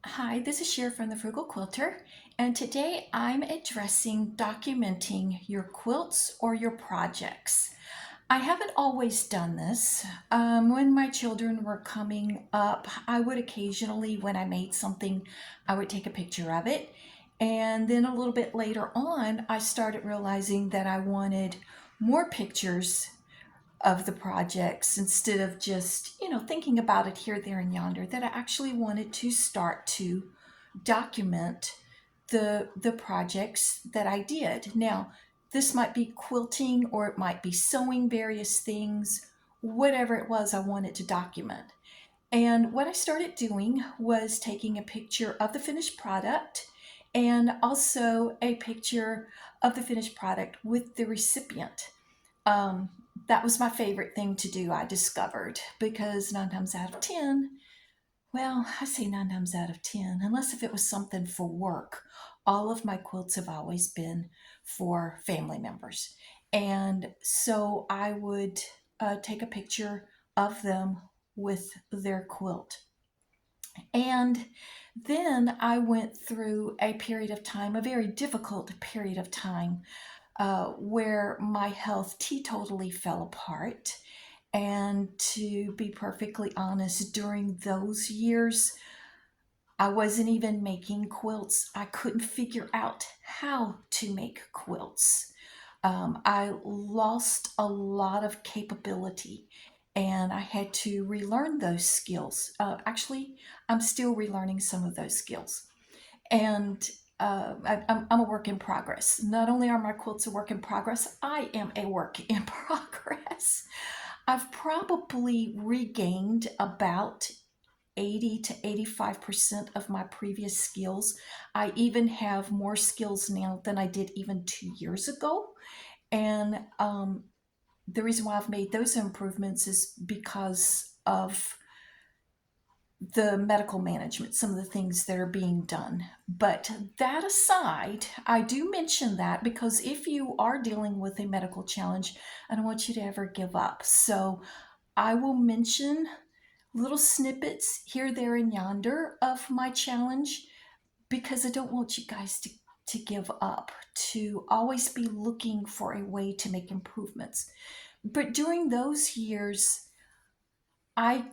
Hi, this is Cher from the Frugal Quilter, and today I'm addressing documenting your quilts or your projects. I haven't always done this. When my children were coming up, I would occasionally, when I made something, I would take a picture of it. And then a little bit later on, I started realizing that I wanted more pictures of the projects instead of just, thinking about it here, there, and yonder, that I actually wanted to start to document the projects that I did. Now, this might be quilting or it might be sewing various things, whatever it was I wanted to document. And what I started doing was taking a picture of the finished product and also a picture of the finished product with the recipient. Um, that was my favorite thing to do, I discovered, because 9 times out of 10, well, I say 9 times out of 10, unless if it was something for work, all of my quilts have always been for family members. And so I would take a picture of them with their quilt. And then I went through a period of time, a very difficult period of time, where my health teetotally fell apart. And to be perfectly honest, during those years, I wasn't even making quilts. I couldn't figure out how to make quilts. I lost a lot of capability and I had to relearn those skills. Actually, I'm still relearning some of those skills. And I'm a work in progress. Not only are my quilts a work in progress, I am a work in progress. I've probably regained about 80 to 85% of my previous skills. I even have more skills now than I did even 2 years ago. And the reason why I've made those improvements is because of the medical management, some of the things that are being done. But that aside, I do mention that because if you are dealing with a medical challenge, I don't want you to ever give up. So I will mention little snippets here, there, and yonder of my challenge because I don't want you guys to give up, to always be looking for a way to make improvements. But during those years, I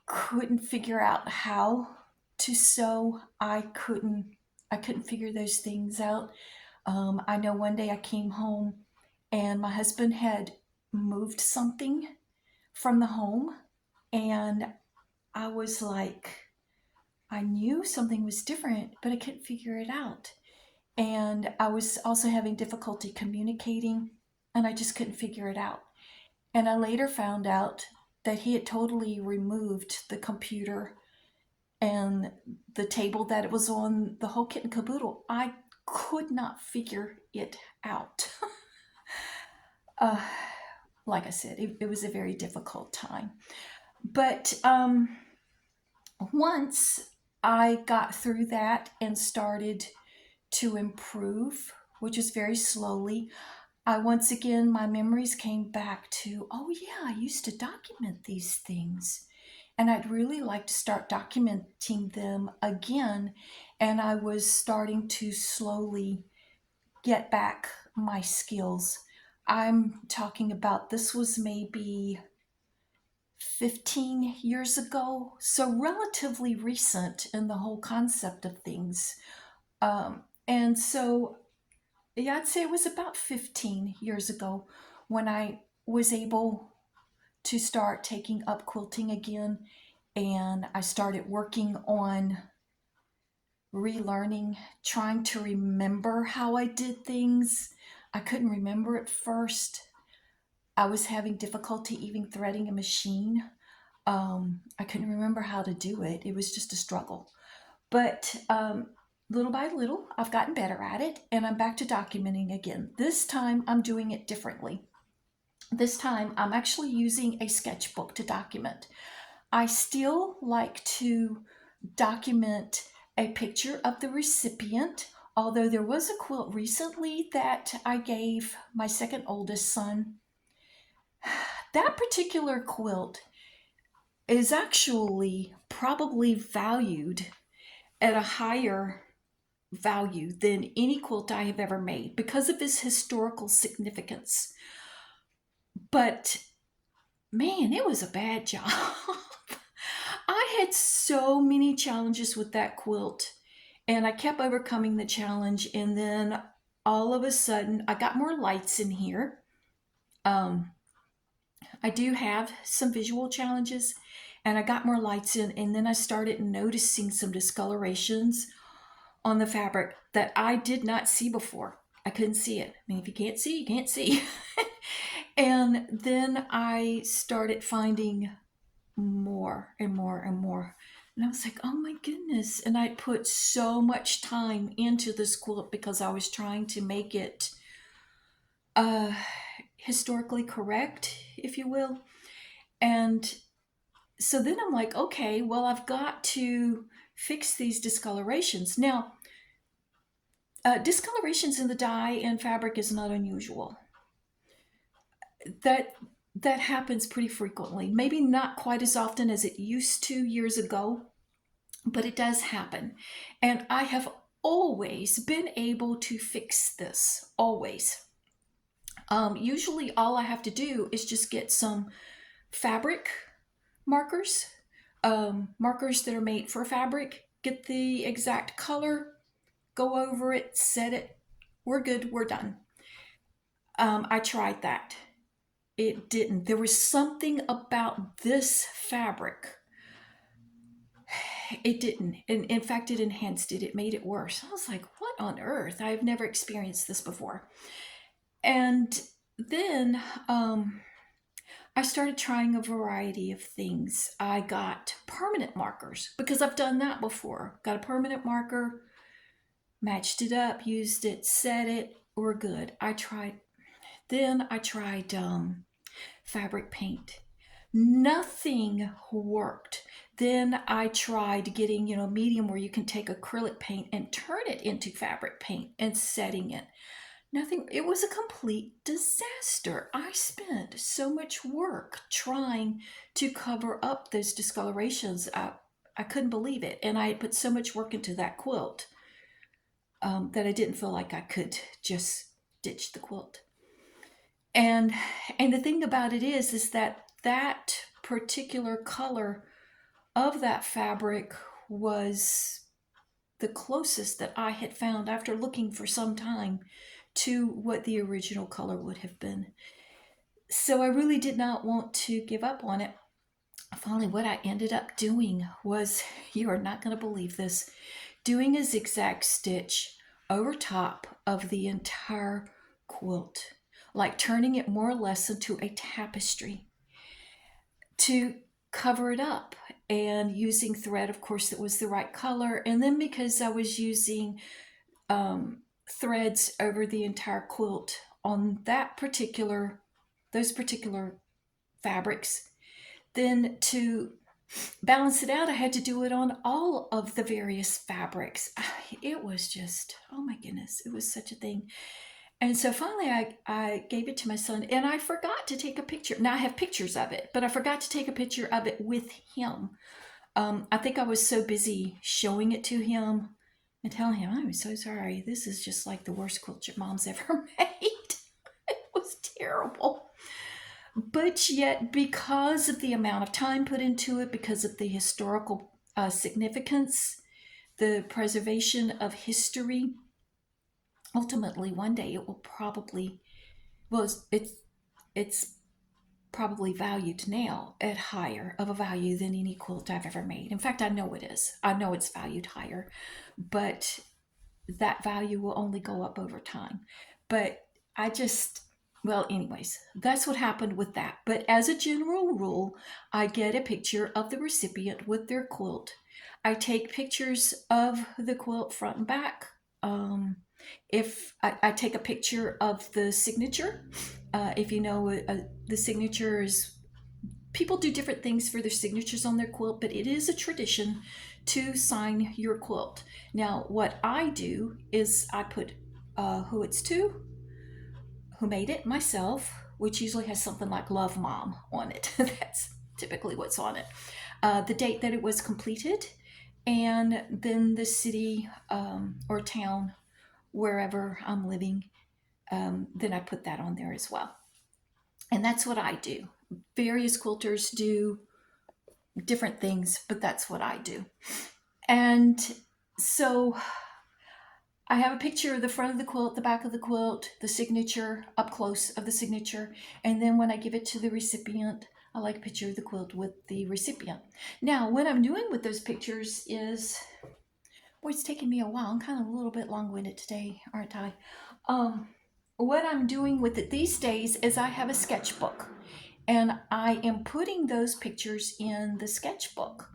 couldn't figure out how to sew. I couldn't figure those things out. I know one day I came home and my husband had moved something from the home, and I was like, I knew something was different, but I couldn't figure it out. And I was also having difficulty communicating, and I just couldn't figure it out. And I later found out that he had totally removed the computer and the table that it was on, the whole kit and caboodle. I could not figure it out. uh, like I said, it was a very difficult time. But once I got through that and started to improve, which is very slowly, I once again, my memories came back to, oh yeah, I used to document these things. And I'd really like to start documenting them again. And I was starting to slowly get back my skills. I'm talking about this was maybe 15 years ago, so relatively recent in the whole concept of things. And so yeah, I'd say it was about 15 years ago when I was able to start taking up quilting again. And I started working on relearning, trying to remember how I did things. I couldn't remember at first. I was having difficulty even threading a machine. I couldn't remember how to do it. It was just a struggle. But little by little, I've gotten better at it and I'm back to documenting again. This time, I'm doing it differently. This time, I'm actually using a sketchbook to document. I still like to document a picture of the recipient, although there was a quilt recently that I gave my second oldest son. That particular quilt is actually probably valued at a higher value than any quilt I have ever made because of its historical significance. But man, it was a bad job. I had so many challenges with that quilt, and I kept overcoming the challenge. And then all of a sudden, I got more lights in here. Um, I do have some visual challenges, and I got more lights in, and then I started noticing some discolorations on the fabric that I did not see before. I couldn't see it. I mean, if you can't see, you can't see. And then I started finding more and more and more. And I was like, oh my goodness. And I put so much time into this quilt because I was trying to make it uh, historically correct, if you will. And so then I'm like, okay, well, I've got to fix these discolorations. Now, discolorations in the dye and fabric is not unusual. That that happens pretty frequently. Maybe not quite as often as it used to years ago, but it does happen. And I have always been able to fix this, always. Usually, all I have to do is just get some fabric markers, markers that are made for fabric, get the exact color, go over it, set it. We're good, we're done. I tried that. It didn't. There was something about this fabric. It didn't. And in fact, it enhanced it. It made it worse. I was like, what on earth? I've never experienced this before. And then I started trying a variety of things. I got permanent markers because I've done that before. Got a permanent marker, matched it up, used it, set it, we're good. Then I tried fabric paint. Nothing worked. Then I tried getting, medium where you can take acrylic paint and turn it into fabric paint and setting it. Nothing, it was a complete disaster. I spent so much work trying to cover up those discolorations. I couldn't believe it. And I put so much work into that quilt that I didn't feel like I could just ditch the quilt. And the thing about it is that particular color of that fabric was the closest that I had found after looking for some time to what the original color would have been. So I really did not want to give up on it. Finally, what I ended up doing was, you are not going to believe this, doing a zigzag stitch over top of the entire quilt, like turning it more or less into a tapestry to cover it up, and using thread, of course, that was the right color. And then because I was using threads over the entire quilt on those particular fabrics, then to balance it out, I had to do it on all of the various fabrics. It was just, oh my goodness, it was such a thing. And so finally I gave it to my son, and I forgot to take a picture. Now I have pictures of it, but I forgot to take a picture of it with him. I think I was so busy showing it to him and telling him, I'm so sorry. This is just like the worst quilt your mom's ever made. It was terrible. But yet, because of the amount of time put into it, because of the historical significance, the preservation of history, ultimately one day it will probably, well, it's probably valued now at higher of a value than any quilt I've ever made. In fact, I know it is. I know it's valued higher, but that value will only go up over time. But well, anyways, that's what happened with that. But as a general rule, I get a picture of the recipient with their quilt. I take pictures of the quilt front and back. If I take a picture of the signature, if you know, the signature is, people do different things for their signatures on their quilt, but it is a tradition to sign your quilt. Now, what I do is I put who it's to, who made it, myself, which usually has something like Love Mom on it. That's typically what's on it. The date that it was completed, and then the city or town wherever I'm living, then I put that on there as well. And that's what I do. Various quilters do different things, but that's what I do. And so I have a picture of the front of the quilt, the back of the quilt, the signature, up close of the signature. And then when I give it to the recipient, I like a picture of the quilt with the recipient. Now, what I'm doing with those pictures is, boy, it's taking me a while. I'm kind of a little bit long-winded today, aren't I? What I'm doing with it these days is I have a sketchbook, and I am putting those pictures in the sketchbook.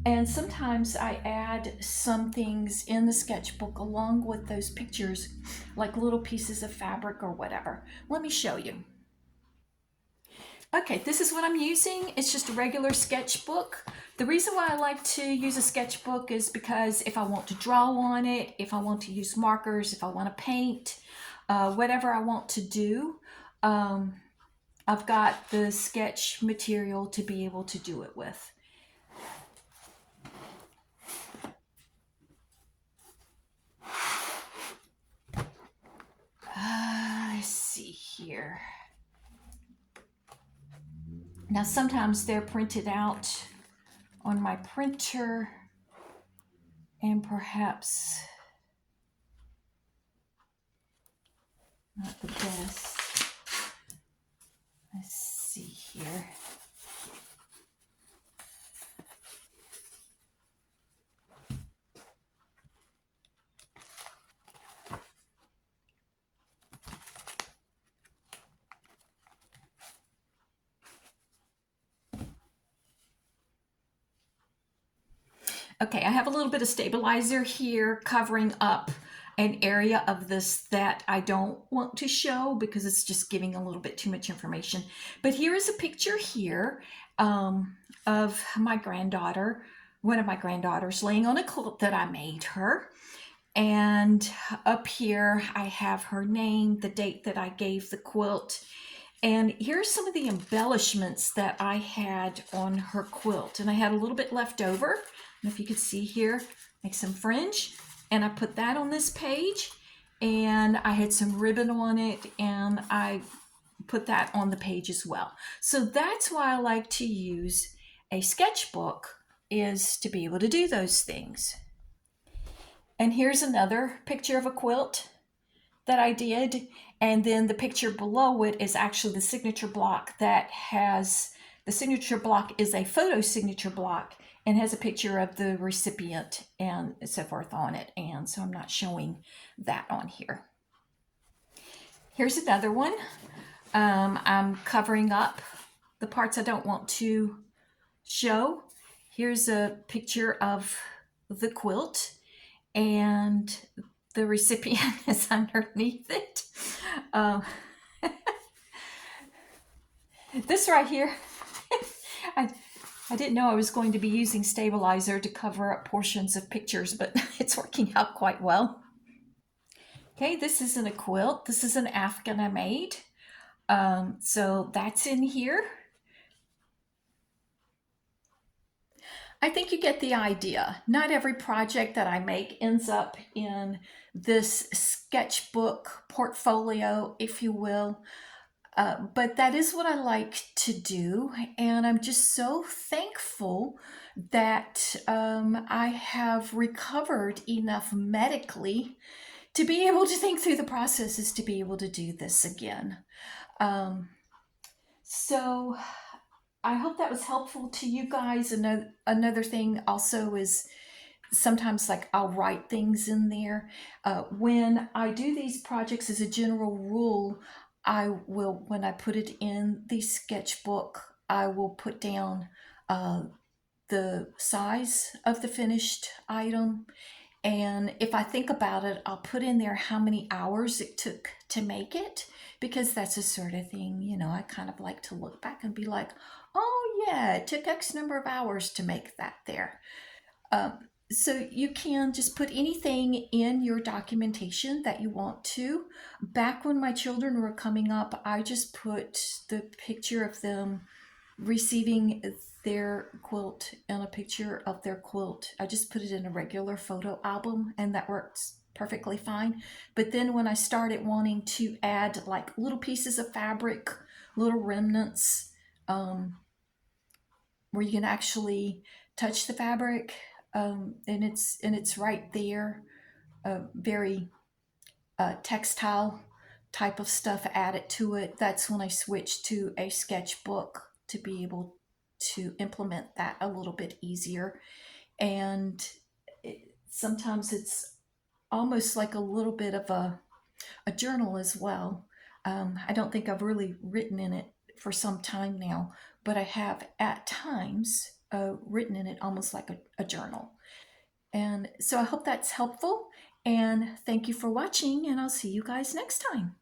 And sometimes I add some things in the sketchbook along with those pictures, like little pieces of fabric or whatever. Let me show you. Okay, this is what I'm using. It's just a regular sketchbook. The reason why I like to use a sketchbook is because if I want to draw on it, if I want to use markers, if I want to paint, whatever I want to do, I've got the sketch material to be able to do it with. Let's see here. Now sometimes they're printed out on my printer and perhaps not the best. Let's see here. Okay, I have a little bit of stabilizer here covering up an area of this that I don't want to show because it's just giving a little bit too much information. But here is a picture here of my granddaughter, one of my granddaughters, laying on a quilt that I made her. And up here I have her name, the date that I gave the quilt. And here's some of the embellishments that I had on her quilt. And I had a little bit left over. And if you could see here, like some fringe. And I put that on this page. And I had some ribbon on it. And I put that on the page as well. So that's why I like to use a sketchbook, is to be able to do those things. And here's another picture of a quilt that I did. And then the picture below it is actually the signature block that has, the signature block is a photo signature block and has a picture of the recipient and so forth on it. And so I'm not showing that on here. Here's another one. I'm covering up the parts I don't want to show. Here's a picture of the quilt and the recipient is underneath it. This right here, I didn't know I was going to be using stabilizer to cover up portions of pictures, but it's working out quite well. Okay, this isn't a quilt. This is an afghan I made. So that's in here. I think you get the idea. Not every project that I make ends up in this sketchbook portfolio, if you will. But that is what I like to do. And I'm just so thankful that I have recovered enough medically to be able to think through the processes to be able to do this again. So I hope that was helpful to you guys. Another thing also is sometimes like I'll write things in there. When I do these projects as a general rule, I will, when I put it in the sketchbook, I will put down the size of the finished item. And if I think about it, I'll put in there how many hours it took to make it, because that's a sort of thing, you know, I kind of like to look back and be like, oh yeah, it took X number of hours to make that there. So you can just put anything in your documentation that you want to. Back when my children were coming up, I just put the picture of them receiving their quilt and a picture of their quilt. I just put it in a regular photo album, and that works perfectly fine. But then when I started wanting to add like little pieces of fabric, little remnants, um, where you can actually touch the fabric, and it's right there, very textile type of stuff added to it. That's when I switched to a sketchbook to be able to implement that a little bit easier. And sometimes it's almost like a little bit of a journal as well. I don't think I've really written in it for some time now, but I have at times written in it almost like a journal. And so I hope that's helpful. And thank you for watching, and I'll see you guys next time.